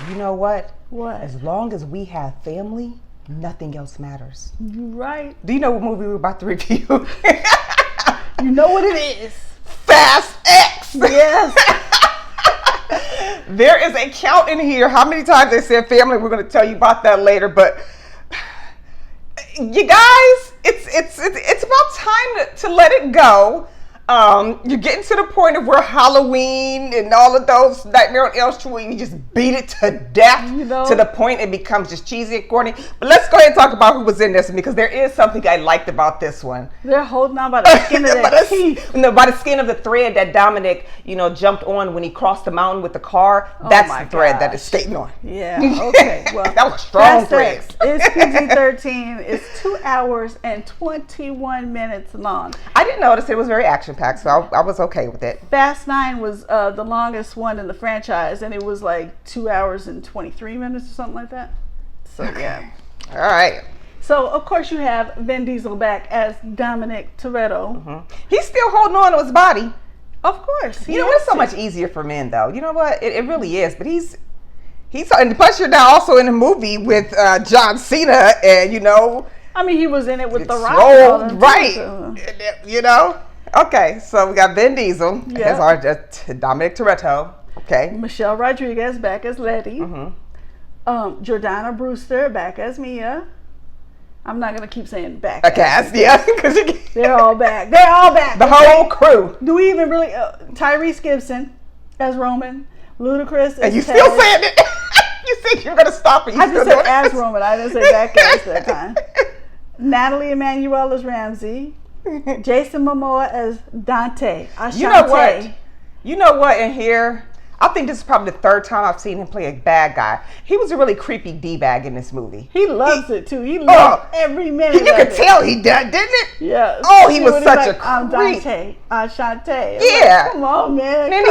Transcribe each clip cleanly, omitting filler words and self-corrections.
You know what? What? As long as we have family, nothing else matters. You right. Do you know what movie we're about to review? You know what it is. Fast X. Yes. There is a count in here. How many times they said family? We're going to tell you about that later. But you guys, it's about time to let it go. You're getting to the point of where Halloween and all of those Nightmare on Elm Street, you just beat it to death, to the point it becomes just cheesy and corny. But let's go ahead and talk about who was in this one, because there is something I liked about this one. They're holding on by the skin of their teeth. No, by the skin of the thread that Dominic, jumped on when he crossed the mountain with the car. That's the thread that is skating on. Yeah, okay. Well, that was a strong thread. It's PG-13. It's 2 hours and 21 minutes long. I didn't notice it was very action-packed, so I was okay with it. Fast 9 was the longest one in the franchise, and it was like 2 hours and 23 minutes or something like that. So, yeah. All right. So, of course, you have Vin Diesel back as Dominic Toretto. Mm-hmm. He's still holding on to his body. Of course. It's so much easier for men, though. You know what? It really is. But he's and plus you're now also in a movie with John Cena, and I mean, he was in it with The Rock. Right. Okay, so we got Vin Diesel as our Dominic Toretto. Okay. Michelle Rodriguez back as Letty. Mm-hmm. Jordana Brewster back as Mia. I'm not gonna keep saying back. Because they're all back. They're all back. The whole crew. Do we even really? Tyrese Gibson as Roman. Ludacris as and you Ted. Still saying it. You think you're gonna stop it? I just said as Roman. I didn't say back as that time. Natalie Emmanuel as Ramsey. Jason Momoa as Dante. Ashante. You know what? In here, I think this is probably the third time I've seen him play a bad guy. He was a really creepy D-bag in this movie. He loves it too. He loves every minute. You could tell he did, didn't it? Yeah. Oh, he was such a creep. I'm Dante. Ashante. Yeah. Like, come on, man. And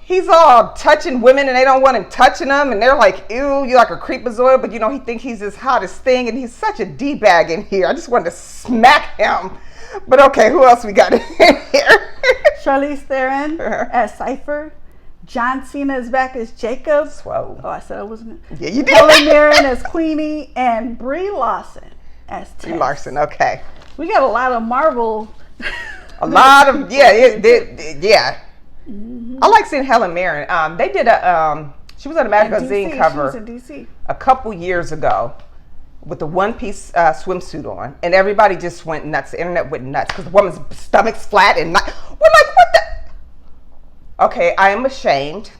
he's all touching women, and they don't want him touching them, and they're like, ew, you're like a creepazoid, but he thinks he's his hottest thing, and he's such a D-bag in here. I just wanted to smack him. But okay, who else we got in here? Charlize Theron as Cypher. John Cena is back as Jacob. Whoa. Oh, I said I wasn't. Yeah, you did. Helen Mirren as Queenie, and Brie Larson as Tess. Brie Larson, okay. We got a lot of Marvel. A lot of, yeah. Mm-hmm. I like seeing Helen Mirren. They did she was on a magazine cover she was in DC. a couple years ago with the one-piece swimsuit on, and everybody just went nuts. The internet went nuts because the woman's stomach's flat, and we're like, what the? Okay, I am ashamed,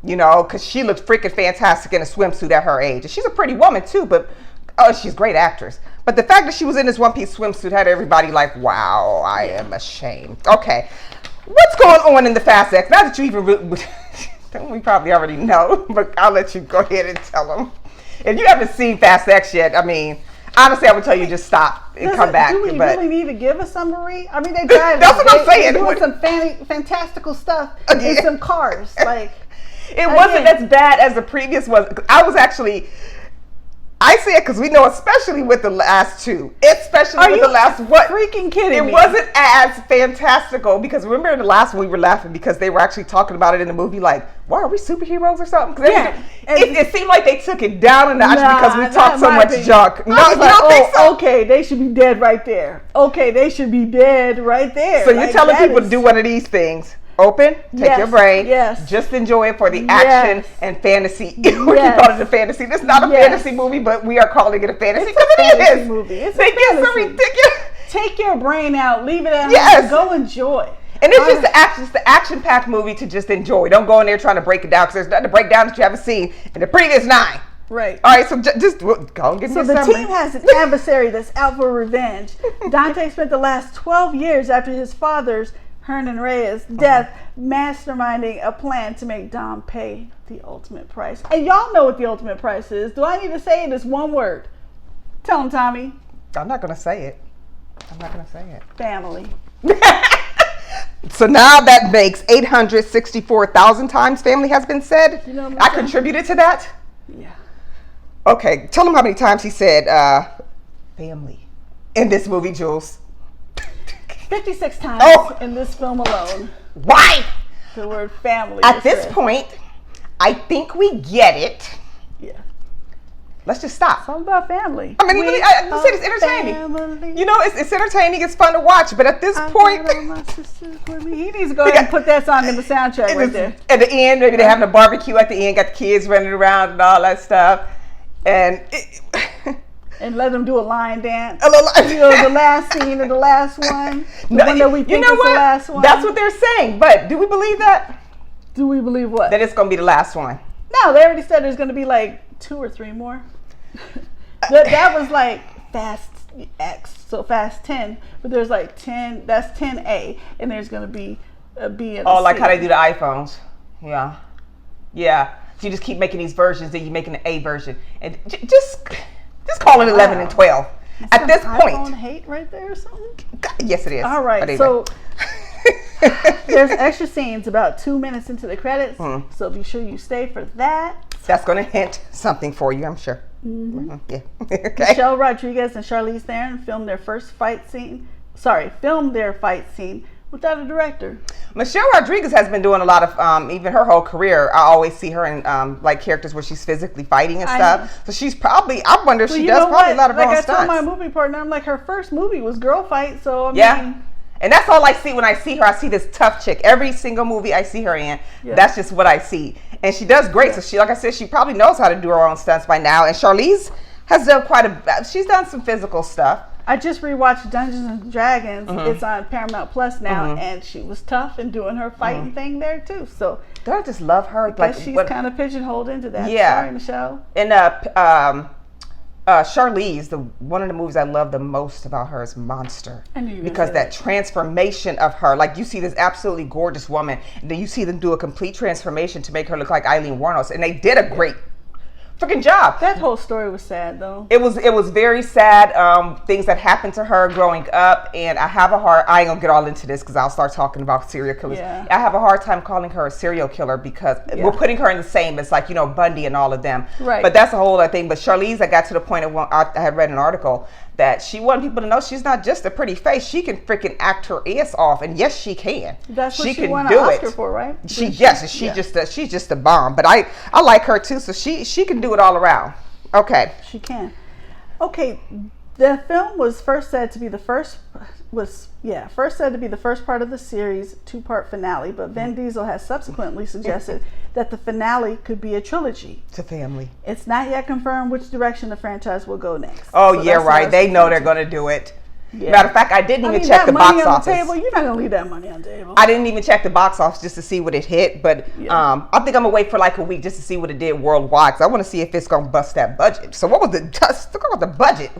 because she looked freaking fantastic in a swimsuit at her age. And she's a pretty woman too, but she's a great actress. But the fact that she was in this one-piece swimsuit had everybody like, wow, I am ashamed. Okay, what's going on in the Fast X? Now that you even we probably already know, but I'll let you go ahead and tell them. If you haven't seen Fast X yet, I mean, honestly, I would tell you just stop and come back. Do we really need to give a summary? I mean, they tried. That's what I'm saying. They're doing some fantastical stuff in some cars. Like, it wasn't as bad as the previous was. I say it because we know, especially with the last two, freaking kidding me? It wasn't as fantastical, because remember in the last one we were laughing because they were actually talking about it in the movie like, why are we superheroes or something? It seemed like they took it down a notch because we talked so much junk. No, you don't think so? Okay, they should be dead right there. Okay, they should be dead right there. So you're telling people to do one of these things. Open, take your brain, just enjoy it for the action and fantasy. We can call it a fantasy. It's not a fantasy movie, but we are calling it a fantasy because it is. Movie. It's they get so ridiculous. Take your brain out, leave it at home, go enjoy. And it's just the action-packed movie to just enjoy. Don't go in there trying to break it down, because there's nothing to break down that you haven't seen in the previous 9. Right. All right, so just go and get me a summary. So the team has an adversary that's out for revenge. Dante spent the last 12 years after his father's, Hernan Reyes' death, masterminding a plan to make Dom pay the ultimate price. And y'all know what the ultimate price is. Do I need to say it? It's one word. Tell him, Thommi. I'm not going to say it. Family. So now that makes 864,000 times family has been said. I contributed to that? Yeah. Okay, tell him how many times he said family in this movie, Jules. 56 times in this film alone. Why? The word family. At this point, I think we get it. Yeah. Let's just stop. It's all about family. I mean, I said it's entertaining. Family. You know, it's entertaining. It's fun to watch. But at this point, he needs to go ahead and put that song in the soundtrack right there. At the end, maybe they're having a barbecue at the end, got the kids running around and all that stuff. And and let them do a line dance. A little, the last scene of the last one. The one that we think is the last one. That's what they're saying. But do we believe that? Do we believe what? That it's going to be the last one. No, they already said there's going to be like 2 or 3 more. that was like Fast X, so Fast 10. But there's like 10, that's 10A. And there's going to be a B and a C. Like how they do the iPhones. Yeah. Yeah. So you just keep making these versions, then you're making the A version. And just call it 11 and 12. At this point. iPhone hate right there or something? Yes, it is. All right. Anyway. So there's extra scenes about 2 minutes into the credits. So be sure you stay for that. That's going to hint something for you, I'm sure. Mm-hmm. Yeah. Okay. Michelle Rodriguez and Charlize Theron filmed their fight scene without a director. Michelle Rodriguez has been doing a lot of, even her whole career, I always see her in like characters where she's physically fighting and stuff. So she's probably, I wonder if she does probably a lot of her own stunts. Like I told my movie partner, I'm like, her first movie was Girl Fight, so I mean. And that's all I see when I see her. I see this tough chick. Every single movie I see her in, that's just what I see. And she does great. So she, like I said, she probably knows how to do her own stunts by now. And Charlize has done she's done some physical stuff. I just rewatched Dungeons and Dragons. It's on Paramount Plus now, and she was tough and doing her fighting thing there too. So don't I just love her? I guess she's kind of pigeonholed into that. Yeah. Sorry, Michelle. And Charlize, one of the movies I love the most about her is Monster. Because that transformation of her, like you see this absolutely gorgeous woman, and then you see them do a complete transformation to make her look like Eileen Wuornos, and they did a great freaking job. That whole story was sad though. It was very sad. Things that happened to her growing up, and I ain't gonna get all into this because I'll start talking about serial killers. Yeah. I have a hard time calling her a serial killer because we're putting her in the same as like, Bundy and all of them. Right. But that's a whole other thing. But Charlize, I got to the point of I had read an article that she wanted people to know she's not just a pretty face. She can freaking act her ass off, and yes, she can. That's what she can won do an Oscar it. for, right? She's just a bomb. But I like her too, so she can do it all around. Okay. She can. Okay, the film was first said to be the first part of the series 2-part finale, but Vin Diesel has subsequently suggested that the finale could be a trilogy. It's a family. It's not yet confirmed which direction the franchise will go next. Oh, so yeah, right. They know they're going to do it. Yeah. Matter of fact, I didn't even check the box office. Table, you're not going to leave that money on the table. I didn't even check the box office just to see what it hit, but I think I'm going to wait for like a week just to see what it did worldwide, because I want to see if it's going to bust that budget. So what was the budget?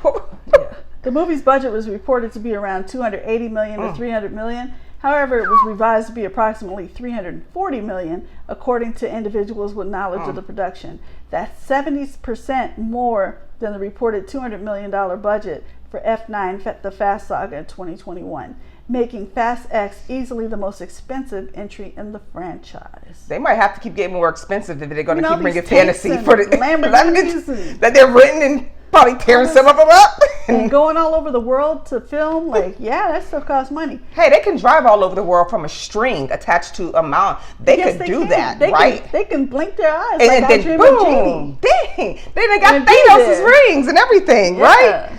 The movie's budget was reported to be around $280 million to $300 million. However, it was revised to be approximately $340 million, according to individuals with knowledge of the production. That's 70% more than the reported $200 million budget for F9 The Fast Saga in 2021, making Fast X easily the most expensive entry in the franchise. They might have to keep getting more expensive if they're going to keep bringing fantasy for the Lamborghinis that they're renting and probably tearing some of them up. And going all over the world to film, that stuff costs money. Hey, they can drive all over the world from a string attached to a mount. They could do that, right? They can blink their eyes and then boom, dang. They got Thanos' rings and everything, right?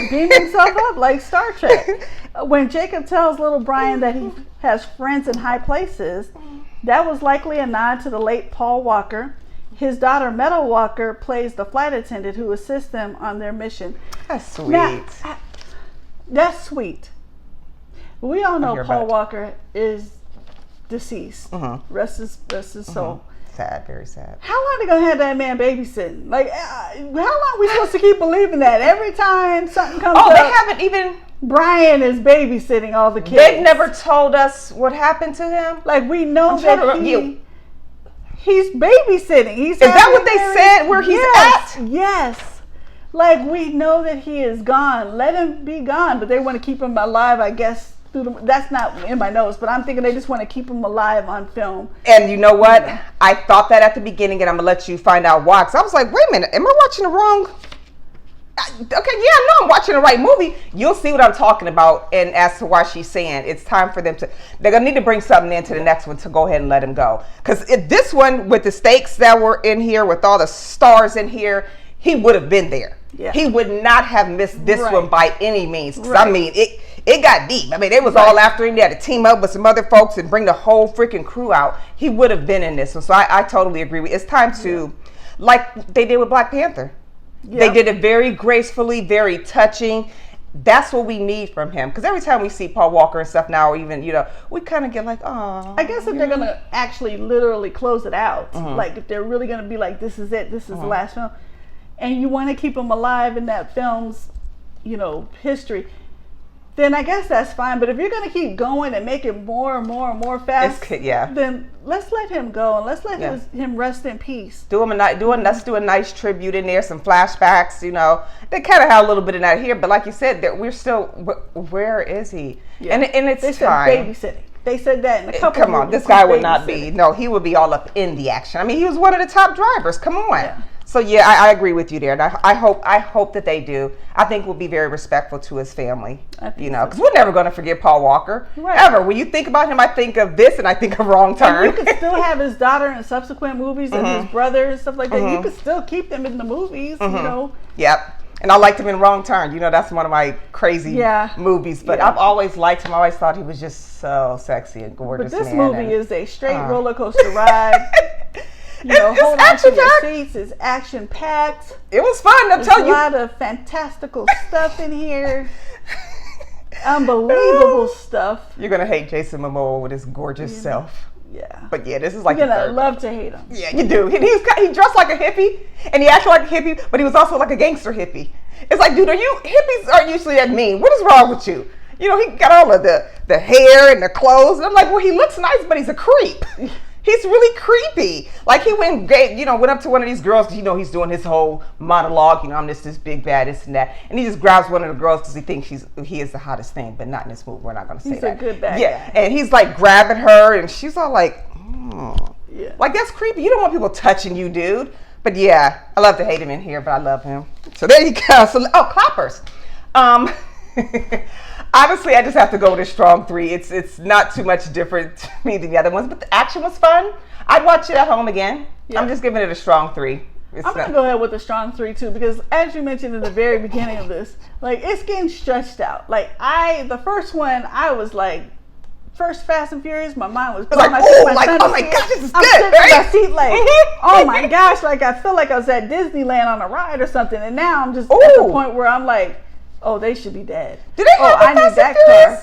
Beam himself up like Star Trek. When Jacob tells little Brian that he has friends in high places, that was likely a nod to the late Paul Walker. His daughter, Meadow Walker, plays the flight attendant who assists them on their mission. That's sweet. Now, that's sweet. We all know Paul Walker is deceased. Rest his soul. Sad, very sad. How long are they going to have that man babysitting? Like, how long are we supposed to keep believing that? Every time something comes up. Oh, they haven't even... Brian is babysitting all the kids. They've never told us what happened to him? Like, we know that he's babysitting. Is that what they said where he's at? Yes. Like, we know that he is gone. Let him be gone. But they want to keep him alive, I guess. That's not in my notes, but I'm thinking they just want to keep him alive on film. And you know what? I thought that at the beginning, and I'm going to let you find out why. Because I was like, wait a minute. Am I watching the wrong? okay, yeah, I know I'm watching the right movie. You'll see what I'm talking about, and as to why she's saying it's time for them to. They're gonna need to bring something into the next one to go ahead and let him go. Because this one with the stakes that were in here, with all the stars in here, he would have been there. Yeah. He would not have missed this one by any means. I mean, it got deep. I mean, they was all after him. They had to team up with some other folks and bring the whole freaking crew out. He would have been in this one. So I totally agree with you. It's time to, like they did with Black Panther. Yep. They did it very gracefully, very touching. That's what we need from him. Because every time we see Paul Walker and stuff now, even, we kind of get like, oh. I guess if they're going to actually literally close it out, like if they're really going to be like, this is it, this is the last film, and you want to keep him alive in that film's, history, then I guess that's fine. But if you're going to keep going and make it more and more and more fast, then let's let him go and let's let him rest in peace. Let's do a nice tribute in there, some flashbacks. They kind of have a little bit of that here, but like you said, that we're still. Where is he? Yeah. And it's they fine. Said babysitting. They said that in a couple. Come on, this guy would not be. No, he would be all up in the action. I mean, he was one of the top drivers. Come on. Yeah. So yeah, I agree with you there, and I hope that they do. I think we'll be very respectful to his family, because we're never going to forget Paul Walker ever. When you think about him, I think of this, and I think of Wrong Turn. And you could still have his daughter in subsequent movies, and his brother and stuff like that. You could still keep them in the movies, Yep. And I liked him in Wrong Turn. That's one of my crazy movies. But I've always liked him. I always thought he was just so sexy and gorgeous. But this movie is a straight roller coaster ride. Hold on to your seats. It's action packed. It was fun. There's a lot of fantastical stuff in here. Unbelievable stuff. You're gonna hate Jason Momoa with his gorgeous self. Yeah. But yeah, this is like you're gonna love to hate him. Yeah, you do. He dressed like a hippie, and he acted like a hippie, but he was also like a gangster hippie. It's like, dude, hippies aren't usually that mean. What is wrong with you? He got all of the hair and the clothes, and I'm like, well, he looks nice, but he's a creep. He's really creepy. Like he went up to one of these girls. He's doing his whole monologue. I'm this big bad, this and that, and he just grabs one of the girls because he thinks he is the hottest thing, but not in this movie. We're not going to say that. He's a good bad guy. And he's like grabbing her, and she's all like, like that's creepy. You don't want people touching you, dude. But yeah, I love to hate him in here, but I love him. So there you go. So clappers. Honestly, I just have to go with a strong 3. It's not too much different to me than the other ones, but the action was fun. I'd watch it at home again. Yeah. I'm just giving it a strong 3. I'm going to go ahead with a strong 3 too, because as you mentioned in the very beginning of this, like it's getting stretched out. Like the first one, I was like, first Fast and Furious, my mind was like, oh my gosh, this is good, right? My seat like, oh my gosh, like I feel like I was at Disneyland on a ride or something, and now I'm just at the point where I'm like, oh, they should be dead. Do they have I need that car.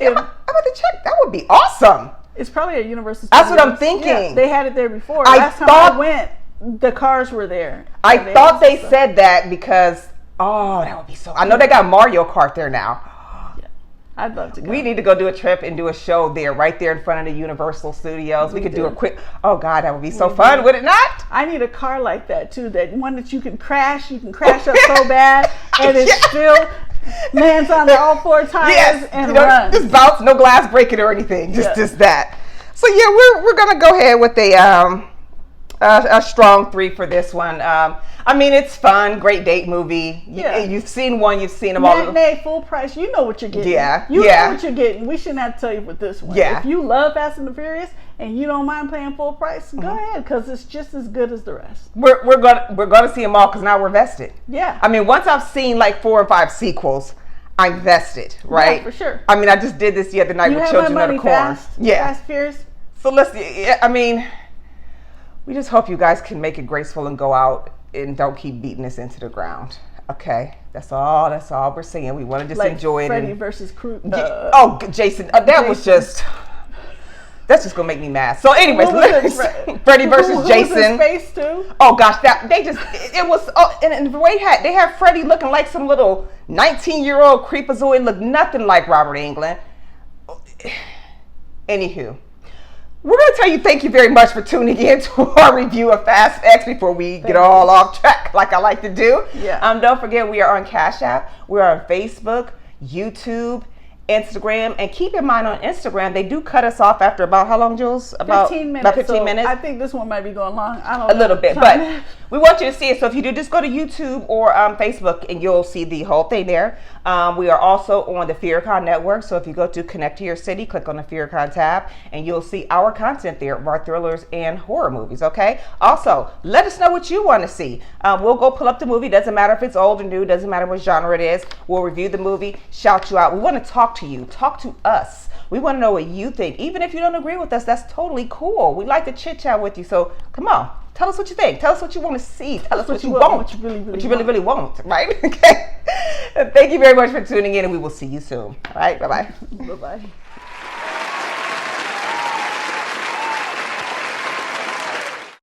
I'm about to check. That would be awesome. It's probably at Universal Studios. That's what I'm thinking. Yeah, they had it there before. Last time I went, the cars were there. I thought they said that because, that would be so. I know they got Mario Kart there now. I'd love to go. We need to go do a trip and do a show there, right there in front of the Universal Studios. We could do a quick, oh God, that would be so fun, would it not? I need a car like that too, that one that you can crash up so bad, and it still lands on all 4 tires and runs. Just bounce, no glass breaking or anything, just that. So yeah, we're gonna go ahead with a strong 3 for this one. I mean, it's fun, great date movie. You've seen one, you've seen them all. Matinee, full price. You know what you're getting. You know what you're getting. We shouldn't have to tell you with this one. If you love Fast and the Furious and you don't mind paying full price, go ahead, because it's just as good as the rest. We're gonna see them all because now we're vested. Yeah. I mean, once I've seen like 4 or 5 sequels, I'm vested, right? Yeah, for sure. I mean, I just did this the other night with Children of the Corn. Fast, Furious. So I mean, we just hope you guys can make it graceful and go out and don't keep beating us into the ground. Okay, that's all we're saying. We want to just enjoy Freddy versus Crew. Jason. Was just. That's just gonna make me mad. So, anyways, Freddy versus Jason. Who was in space too? Oh gosh, it was. And the way they had Freddy looking like some little 19-year-old creepazoid, looked nothing like Robert Englund. Anywho. We're going to tell you thank you very much for tuning in to our review of Fast X before we get all off track like I like to do. Yeah. Don't forget, we are on Cash App. We're on Facebook, YouTube, Instagram. And keep in mind on Instagram, they do cut us off after about how long, Jules? About 15 minutes. About 15 so minutes. I think this one might be going long. I don't know. A little bit, but we want you to see it. So if you do, just go to YouTube or Facebook and you'll see the whole thing there. We are also on the FearCon network. So if you go to Connect to Your City, click on the FearCon tab and you'll see our content there of our thrillers and horror movies, okay? Also, let us know what you want to see. We'll go pull up the movie. Doesn't matter if it's old or new. Doesn't matter what genre it is. We'll review the movie, shout you out. We want to talk to you. Talk to us. We want to know what you think. Even if you don't agree with us, that's totally cool. We like to chit chat with you. So come on, tell us what you think. Tell us what you want to see. Tell us what you want. What you really want, right? Okay. Thank you very much for tuning in, and we will see you soon. All right. Bye-bye. Bye-bye.